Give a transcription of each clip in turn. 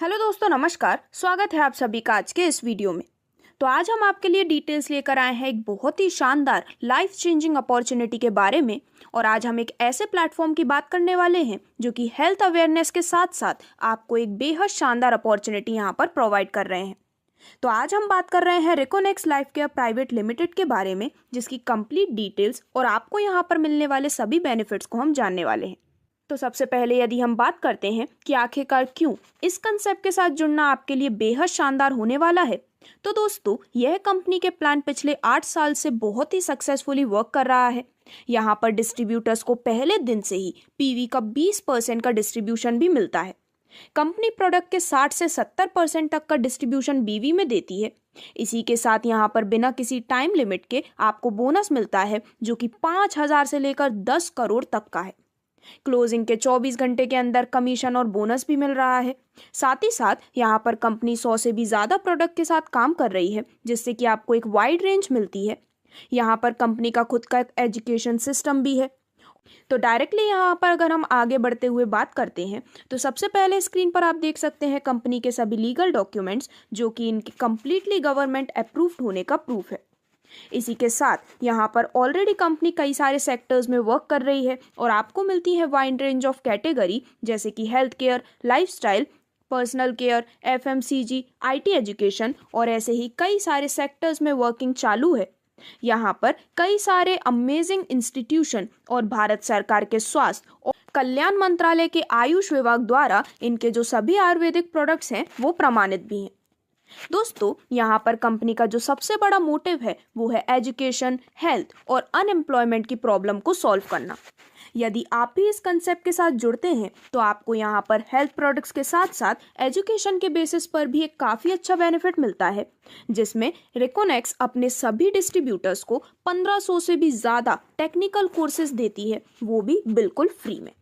Hello दोस्तों, नमस्कार। स्वागत है आप सभी का आज के इस वीडियो में। तो आज हम आपके लिए डिटेल्स लेकर आए हैं एक बहुत ही शानदार लाइफ चेंजिंग अपॉर्चुनिटी के बारे में। और आज हम एक ऐसे प्लेटफॉर्म की बात करने वाले हैं जो कि हेल्थ अवेयरनेस के साथ साथ आपको एक बेहद शानदार अपॉर्चुनिटी यहाँ पर प्रोवाइड कर रहे हैं। तो आज हम बात कर रहे हैं रेकोनेक्स लाइफ केयर प्राइवेट लिमिटेड के बारे में, जिसकी कंप्लीट डिटेल्स और आपको यहाँ पर मिलने वाले सभी बेनिफिट्स को हम जानने वाले हैं। तो सबसे पहले यदि हम बात करते हैं कि आखिरकार क्यों इस कंसेप्ट के साथ जुड़ना आपके लिए बेहद शानदार होने वाला है, तो दोस्तों यह कंपनी के प्लान पिछले 8 साल से बहुत ही सक्सेसफुली वर्क कर रहा है। यहाँ पर डिस्ट्रीब्यूटर्स को पहले दिन से ही पीवी का 20% का डिस्ट्रीब्यूशन भी मिलता है। कंपनी प्रोडक्ट के 60 से 70% तक का डिस्ट्रीब्यूशन बीवी में देती है। इसी के साथ यहाँ पर बिना किसी टाइम लिमिट के आपको बोनस मिलता है, जो कि 5,000 से लेकर 10 करोड़ तक का है। क्लोजिंग के 24 घंटे के अंदर कमीशन और बोनस भी मिल रहा है। साथ ही साथ यहाँ पर कंपनी 100 से भी ज़्यादा प्रोडक्ट के साथ काम कर रही है, जिससे कि आपको एक वाइड रेंज मिलती है। यहाँ पर कंपनी का खुद का एक एजुकेशन सिस्टम भी है। तो डायरेक्टली यहाँ पर अगर हम आगे बढ़ते हुए बात करते हैं, तो सबसे पहले स्क्रीन पर आप देख सकते हैं कंपनी के सभी लीगल डॉक्यूमेंट्स, जो कि इनके कंप्लीटली गवर्नमेंट अप्रूव्ड होने का प्रूफ है। इसी के साथ यहाँ पर ऑलरेडी कंपनी कई सारे सेक्टर्स में वर्क कर रही है और आपको मिलती है वाइड रेंज ऑफ कैटेगरी, जैसे कि health care, lifestyle, personal care, FMCG, IT education और ऐसे ही कई सारे सेक्टर्स में वर्किंग चालू है। यहाँ पर कई सारे अमेजिंग इंस्टीट्यूशन और भारत सरकार के स्वास्थ्य और कल्याण मंत्रालय के आयुष विभाग द्वारा इनके जो सभी आयुर्वेदिक प्रोडक्ट्स हैं वो प्रमाणित भी हैं। दोस्तों यहाँ पर कंपनी का जो सबसे बड़ा मोटिव है वो है एजुकेशन, हेल्थ और अनएम्प्लॉयमेंट की प्रॉब्लम को सॉल्व करना। यदि आप भी इस कंसेप्ट के साथ जुड़ते हैं तो आपको यहाँ पर हेल्थ प्रोडक्ट्स के साथ साथ एजुकेशन के बेसिस पर भी एक काफ़ी अच्छा बेनिफिट मिलता है, जिसमें रेकोनेक्स अपने सभी डिस्ट्रीब्यूटर्स को 1500 से भी ज़्यादा टेक्निकल कोर्सेज देती है, वो भी बिल्कुल फ्री में।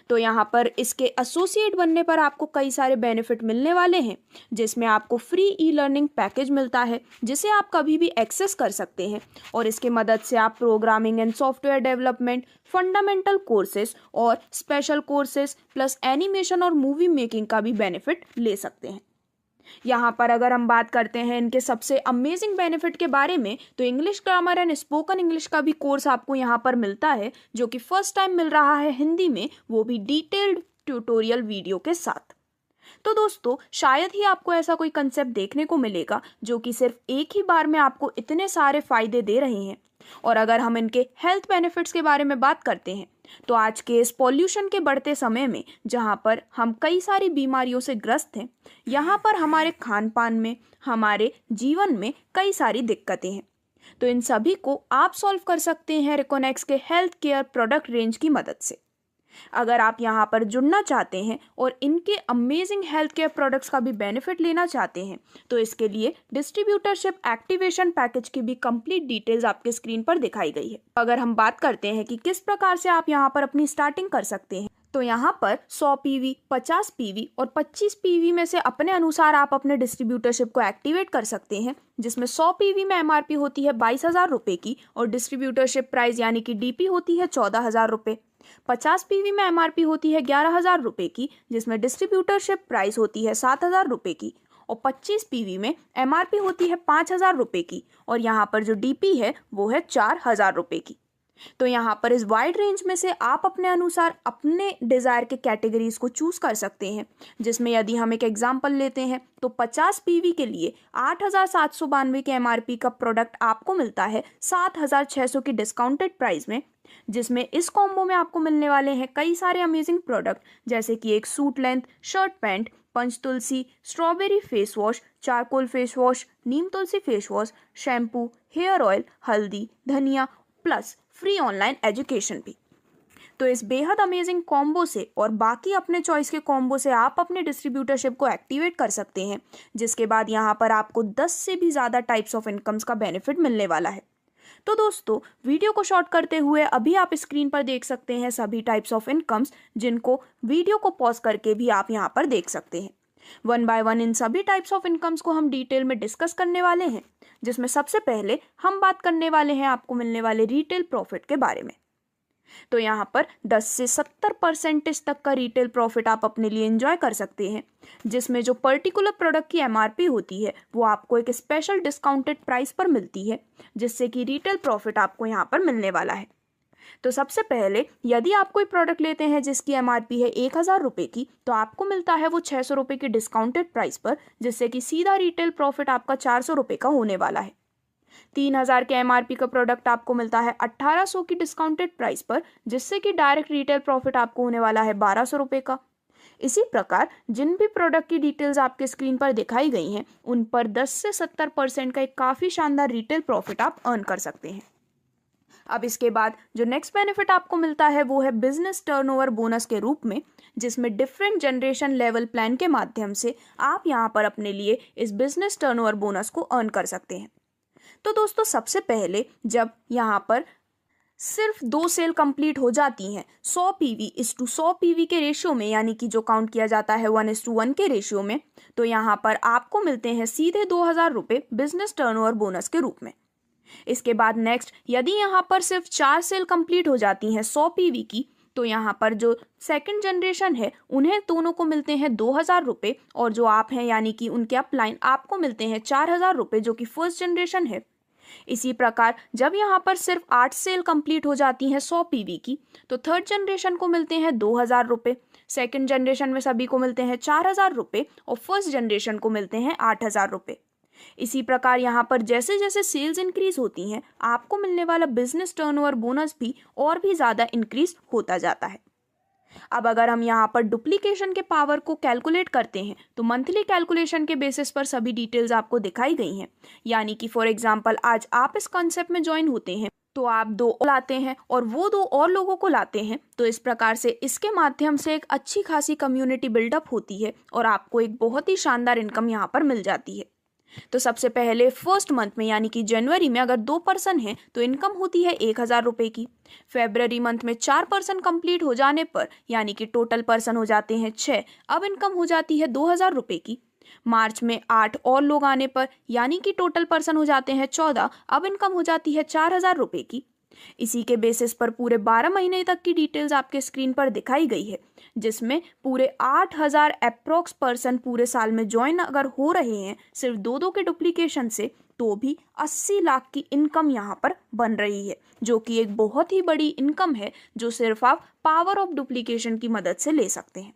तो यहाँ पर इसके एसोसिएट बनने पर आपको कई सारे बेनिफिट मिलने वाले हैं, जिसमें आपको फ्री ई लर्निंग पैकेज मिलता है, जिसे आप कभी भी एक्सेस कर सकते हैं और इसके मदद से आप programming and software development, fundamental courses और स्पेशल कोर्सेज प्लस एनिमेशन और मूवी मेकिंग का भी बेनिफिट ले सकते हैं। यहाँ पर अगर हम बात करते हैं इनके सबसे अमेजिंग बेनिफिट के बारे में, तो English grammar and spoken English का भी कोर्स आपको यहाँ पर मिलता है, जो कि फर्स्ट टाइम मिल रहा है हिंदी में, वो भी डिटेल्ड ट्यूटोरियल वीडियो के साथ। तो दोस्तों शायद ही आपको ऐसा कोई कंसेप्ट देखने को मिलेगा जो कि सिर्फ एक ही बार में आपको इतने सारे फायदे दे रहे हैं। और अगर हम इनके हेल्थ बेनिफिट्स के बारे में बात करते हैं, तो आज के इस पॉल्यूशन के बढ़ते समय में जहाँ पर हम कई सारी बीमारियों से ग्रस्त हैं, यहाँ पर हमारे खान पान में, हमारे जीवन में कई सारी दिक्कतें हैं। तो इन सभी को आप सॉल्व कर सकते हैं रेकोनेक्स के हेल्थ केयर प्रोडक्ट रेंज की मदद से। अगर आप यहाँ पर जुड़ना चाहते हैं और इनके अमेजिंग हेल्थ केयर प्रोडक्ट्स का भी बेनिफिट लेना चाहते हैं, तो इसके लिए डिस्ट्रीब्यूटरशिप एक्टिवेशन पैकेज की भी कंप्लीट डिटेल्स आपके स्क्रीन पर दिखाई गई है। अगर हम बात करते हैं कि किस प्रकार से आप यहाँ पर अपनी स्टार्टिंग कर सकते हैं, तो यहाँ पर 100 पीवी, 50 पीवी और 25 पीवी में से अपने अनुसार आप अपने डिस्ट्रीब्यूटरशिप को एक्टिवेट कर सकते हैं, जिसमें 100 पीवी में एमआरपी होती है 22,000 रुपये की और डिस्ट्रीब्यूटरशिप प्राइस यानी कि डीपी होती है 14,000 रुपये। 50 पीवी में एमआरपी होती है 11,000 रुपये की, जिसमें डिस्ट्रीब्यूटरशिप प्राइस होती है 7,000 रुपये की और 25 पीवी में एमआरपी होती है 5,000 रुपये की और यहाँ पर जो डीपी है वो है 4,000 रुपये की। तो यहाँ पर इस वाइड रेंज में से आप अपने अनुसार अपने डिज़ायर के कैटेगरीज को चूज कर सकते हैं, जिसमें यदि हम एक एग्जांपल लेते हैं तो 50 पीवी के लिए 8,792 के एमआरपी का प्रोडक्ट आपको मिलता है 7,600 की डिस्काउंटेड प्राइस में, जिसमें इस कॉम्बो में आपको मिलने वाले हैं कई सारे अमेजिंग प्रोडक्ट, जैसे कि एक suit length shirt pant, Panchtulsi, strawberry face wash, charcoal face wash, नीम तुलसी face wash, shampoo, hair oil, हल्दी, धनिया प्लस फ्री ऑनलाइन एजुकेशन भी। तो इस बेहद अमेजिंग कॉम्बो से और बाकी अपने चॉइस के कॉम्बो से आप अपने डिस्ट्रीब्यूटरशिप को एक्टिवेट कर सकते हैं, जिसके बाद यहाँ पर आपको 10 से भी ज़्यादा टाइप्स ऑफ इनकम्स का बेनिफिट मिलने वाला है। तो दोस्तों वीडियो को शॉर्ट करते हुए अभी आप स्क्रीन पर देख सकते हैं सभी टाइप्स ऑफ इनकम्स, जिनको वीडियो को पॉज करके भी आप यहाँ पर देख सकते हैं। वन बाय वन इन सभी टाइप्स ऑफ इनकम्स को हम डिटेल में डिस्कस करने वाले हैं, जिसमें सबसे पहले हम बात करने वाले हैं आपको मिलने वाले रिटेल प्रॉफिट के बारे में। तो यहाँ पर 10 से 70% तक का रिटेल प्रॉफिट आप अपने लिए एंजॉय कर सकते हैं, जिसमें जो पर्टिकुलर प्रोडक्ट की एमआरपी होती है वो आपको एक स्पेशल डिस्काउंटेड प्राइस पर मिलती है, जिससे कि रिटेल प्रॉफिट आपको यहाँ पर मिलने वाला है। तो सबसे पहले यदि आप कोई प्रोडक्ट लेते हैं जिसकी एमआरपी है 1000 रुपये की, तो आपको मिलता है वो 600 रुपये की डिस्काउंटेड प्राइस पर, जिससे कि सीधा रिटेल प्रॉफिट आपका 400 रुपये का होने वाला है। 3000 के एमआरपी का प्रोडक्ट आपको मिलता है 1800 की डिस्काउंटेड प्राइस पर, जिससे कि डायरेक्ट रिटेल प्रॉफिट आपको होने वाला है 1200 रुपये का। इसी प्रकार जिन भी प्रोडक्ट की डिटेल्स आपके स्क्रीन पर दिखाई गई हैं, उन पर 10 से 70% का एक काफ़ी शानदार रिटेल प्रॉफिट आप अर्न कर सकते हैं। अब इसके बाद जो नेक्स्ट बेनिफिट आपको मिलता है वो है बिजनेस टर्नओवर बोनस के रूप में, जिसमें डिफरेंट जनरेशन लेवल प्लान के माध्यम से आप यहाँ पर अपने लिए इस बिजनेस टर्नओवर बोनस को अर्न कर सकते हैं। तो दोस्तों सबसे पहले जब यहाँ पर सिर्फ 2 सेल कंप्लीट हो जाती हैं 100 PV/100 PV के रेशियो में, यानी कि जो काउंट किया जाता है 1:1 के रेशियो में, तो यहाँ पर आपको मिलते हैं सीधे 2000 रुपये बिजनेस टर्नओवर बोनस के रूप में। इसके बाद नेक्स्ट यदि यहाँ पर सिर्फ 4 सेल कंप्लीट हो जाती हैं 100 PV की, तो यहाँ पर जो सेकंड जनरेशन है उन्हें दोनों को मिलते हैं 2000 रुपये, और जो आप हैं यानी कि उनके अपलाइन आपको मिलते हैं 4000 रुपये, जो कि फर्स्ट जनरेशन है। इसी प्रकार जब यहाँ पर सिर्फ 8 सेल कंप्लीट हो जाती हैं 100 PV की, तो थर्ड जनरेशन को मिलते हैं 2000 रुपये, सेकेंड जनरेशन में सभी को मिलते हैं 4000 रुपये, और फर्स्ट जनरेशन को मिलते हैं 8000 रुपये। इसी प्रकार यहाँ पर जैसे जैसे सेल्स इंक्रीज होती हैं, आपको मिलने वाला बिजनेस टर्नओवर बोनस भी और भी ज़्यादा इंक्रीज होता जाता है। अब अगर हम यहाँ पर डुप्लीकेशन के पावर को कैलकुलेट करते हैं, तो मंथली कैलकुलेशन के बेसिस पर सभी डिटेल्स आपको दिखाई गई हैं। यानी कि फॉर एग्जांपल आज आप इस कॉन्सेप्ट में ज्वाइन होते हैं, तो आप 2 लाते हैं और वो 2 और लोगों को लाते हैं, तो इस प्रकार से इसके माध्यम से एक अच्छी खासी कम्युनिटी बिल्डअप होती है और आपको एक बहुत ही शानदार इनकम यहाँ पर मिल जाती है। तो सबसे पहले फर्स्ट मंथ में यानी कि जनवरी में अगर 2 पर्सन हैं तो इनकम होती है 1000 रुपये की। फेब्रवरी मंथ में 4 पर्सन कंप्लीट हो जाने पर यानी कि टोटल पर्सन हो जाते हैं 6, अब इनकम हो जाती है 2000 रुपये की। मार्च में 8 और लोग आने पर यानी कि टोटल पर्सन हो जाते हैं 14, अब इनकम हो जाती है 4000 रुपये की। इसी के बेसिस पर पूरे 12 महीने तक की डिटेल्स आपके स्क्रीन पर दिखाई गई है, जिसमें पूरे 8000 अप्रोक्स पर्सन पूरे साल में ज्वाइन अगर हो रहे हैं सिर्फ 2 के डुप्लीकेशन से, तो भी 80 लाख की इनकम यहाँ पर बन रही है, जो कि एक बहुत ही बड़ी इनकम है जो सिर्फ आप पावर ऑफ डुप्लीकेशन की मदद से ले सकते हैं।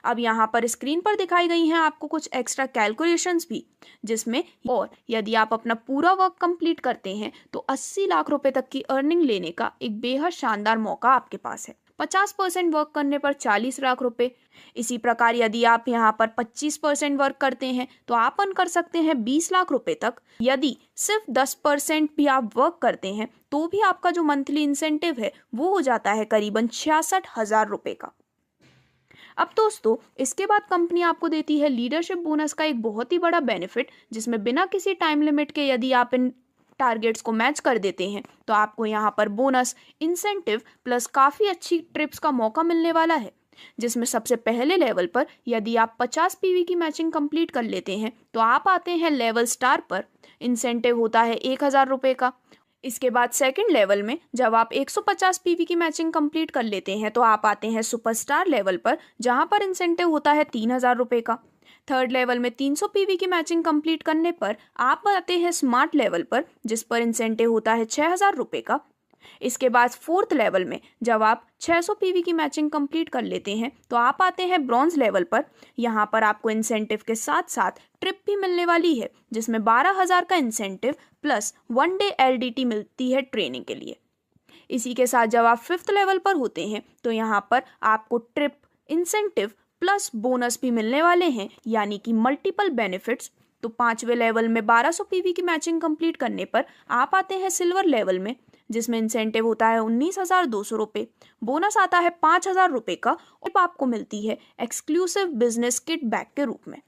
अब यहाँ पर स्क्रीन पर दिखाई गई हैं आपको कुछ एक्स्ट्रा कैलकुलेशंस भी, जिसमें और यदि आप अपना पूरा वर्क कंप्लीट करते हैं तो 80 लाख रुपए तक की अर्निंग लेने का एक बेहद शानदार मौका आपके पास है। 50% वर्क करने पर 40 लाख रुपए। इसी प्रकार यदि आप यहाँ पर 25% वर्क करते हैं तो आप अर्न कर सकते हैं 20 लाख रुपए तक। यदि सिर्फ 10% भी आप वर्क करते हैं तो भी आपका जो मंथली इंसेंटिव है वो हो जाता है करीबन 66,000 रुपये का। अब दोस्तों इसके बाद कंपनी आपको देती है लीडरशिप बोनस का एक बहुत ही बड़ा बेनिफिट, जिसमें बिना किसी टाइम लिमिट के यदि आप इन टारगेट्स को मैच कर देते हैं तो आपको यहाँ पर बोनस, इंसेंटिव प्लस काफ़ी अच्छी ट्रिप्स का मौका मिलने वाला है। जिसमें सबसे पहले लेवल पर यदि आप 50 PV की मैचिंग कंप्लीट कर लेते हैं तो आप आते हैं लेवल स्टार पर, इंसेंटिव होता है 1000 रुपये का। इसके बाद सेकंड लेवल में जब आप 150 PV की मैचिंग कंप्लीट कर लेते हैं तो आप आते हैं सुपरस्टार लेवल पर, जहां पर इंसेंटिव होता है 3000 रुपये का। थर्ड लेवल में 300 PV की मैचिंग कंप्लीट करने पर आप आते हैं स्मार्ट लेवल पर, जिस पर इंसेंटिव होता है 6000 रुपये का। इसके बाद फोर्थ लेवल में जब आप 600 PV की मैचिंग कंप्लीट कर लेते हैं तो आप आते हैं ब्रॉन्ज लेवल पर। यहाँ पर आपको इंसेंटिव के साथ साथ ट्रिप भी मिलने वाली है, जिसमें 12,000 का इंसेंटिव प्लस 1 डे LDT मिलती है ट्रेनिंग के लिए। इसी के साथ जब आप फिफ्थ लेवल पर होते हैं तो यहाँ पर आपको ट्रिप, इंसेंटिव प्लस बोनस भी मिलने वाले हैं, यानी कि मल्टीपल बेनिफिट्स। तो 5वें लेवल में 1200 PV की मैचिंग कंप्लीट करने पर आप आते हैं सिल्वर लेवल में, जिसमें इंसेंटिव होता है 19,200 रुपये, बोनस आता है 5,000 रुपये का, और आपको मिलती है एक्सक्लूसिव बिजनेस किट बैग के रूप में।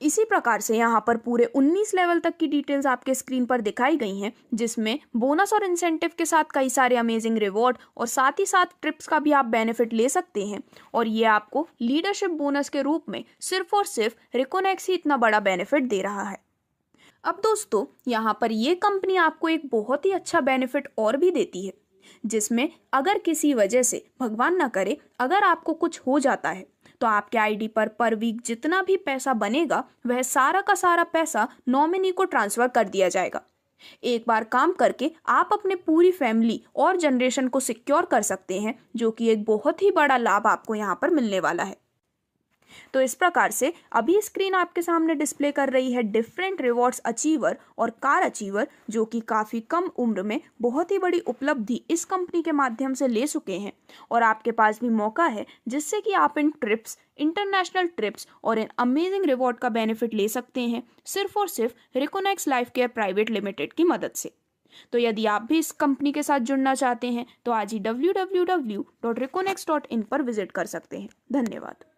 इसी प्रकार से यहाँ पर पूरे 19 लेवल तक की डिटेल्स आपके स्क्रीन पर दिखाई गई हैं, जिसमें बोनस और इंसेंटिव के साथ कई सारे अमेजिंग रिवॉर्ड और साथ ही साथ ट्रिप्स का भी आप बेनिफिट ले सकते हैं। और ये आपको लीडरशिप बोनस के रूप में सिर्फ और सिर्फ रिकोनेक्स ही इतना बड़ा बेनिफिट दे रहा है। अब दोस्तों यहाँ पर ये कंपनी आपको एक बहुत ही अच्छा बेनिफिट और भी देती है। जिसमें अगर किसी वजह से भगवान ना करे अगर आपको कुछ हो जाता है तो आपके आईडी पर वीक जितना भी पैसा बनेगा वह सारा का सारा पैसा नॉमिनी को ट्रांसफर कर दिया जाएगा। एक बार काम करके आप अपने पूरी फैमिली और जनरेशन को सिक्योर कर सकते हैं, जो कि एक बहुत ही बड़ा लाभ आपको यहाँ पर मिलने वाला है। तो इस प्रकार से अभी स्क्रीन आपके सामने डिस्प्ले कर रही है डिफरेंट रिवॉर्ड्स अचीवर और कार अचीवर, जो कि काफ़ी कम उम्र में बहुत ही बड़ी उपलब्धि इस कंपनी के माध्यम से ले चुके हैं। और आपके पास भी मौका है जिससे कि आप इन ट्रिप्स, इंटरनेशनल ट्रिप्स और इन अमेजिंग रिवॉर्ड का बेनिफिट ले सकते हैं सिर्फ और सिर्फ रिकोनेक्स लाइफ केयर प्राइवेट लिमिटेड की मदद से। तो यदि आप भी इस कंपनी के साथ जुड़ना चाहते हैं तो आज ही www.reconex.in पर विजिट कर सकते हैं। धन्यवाद।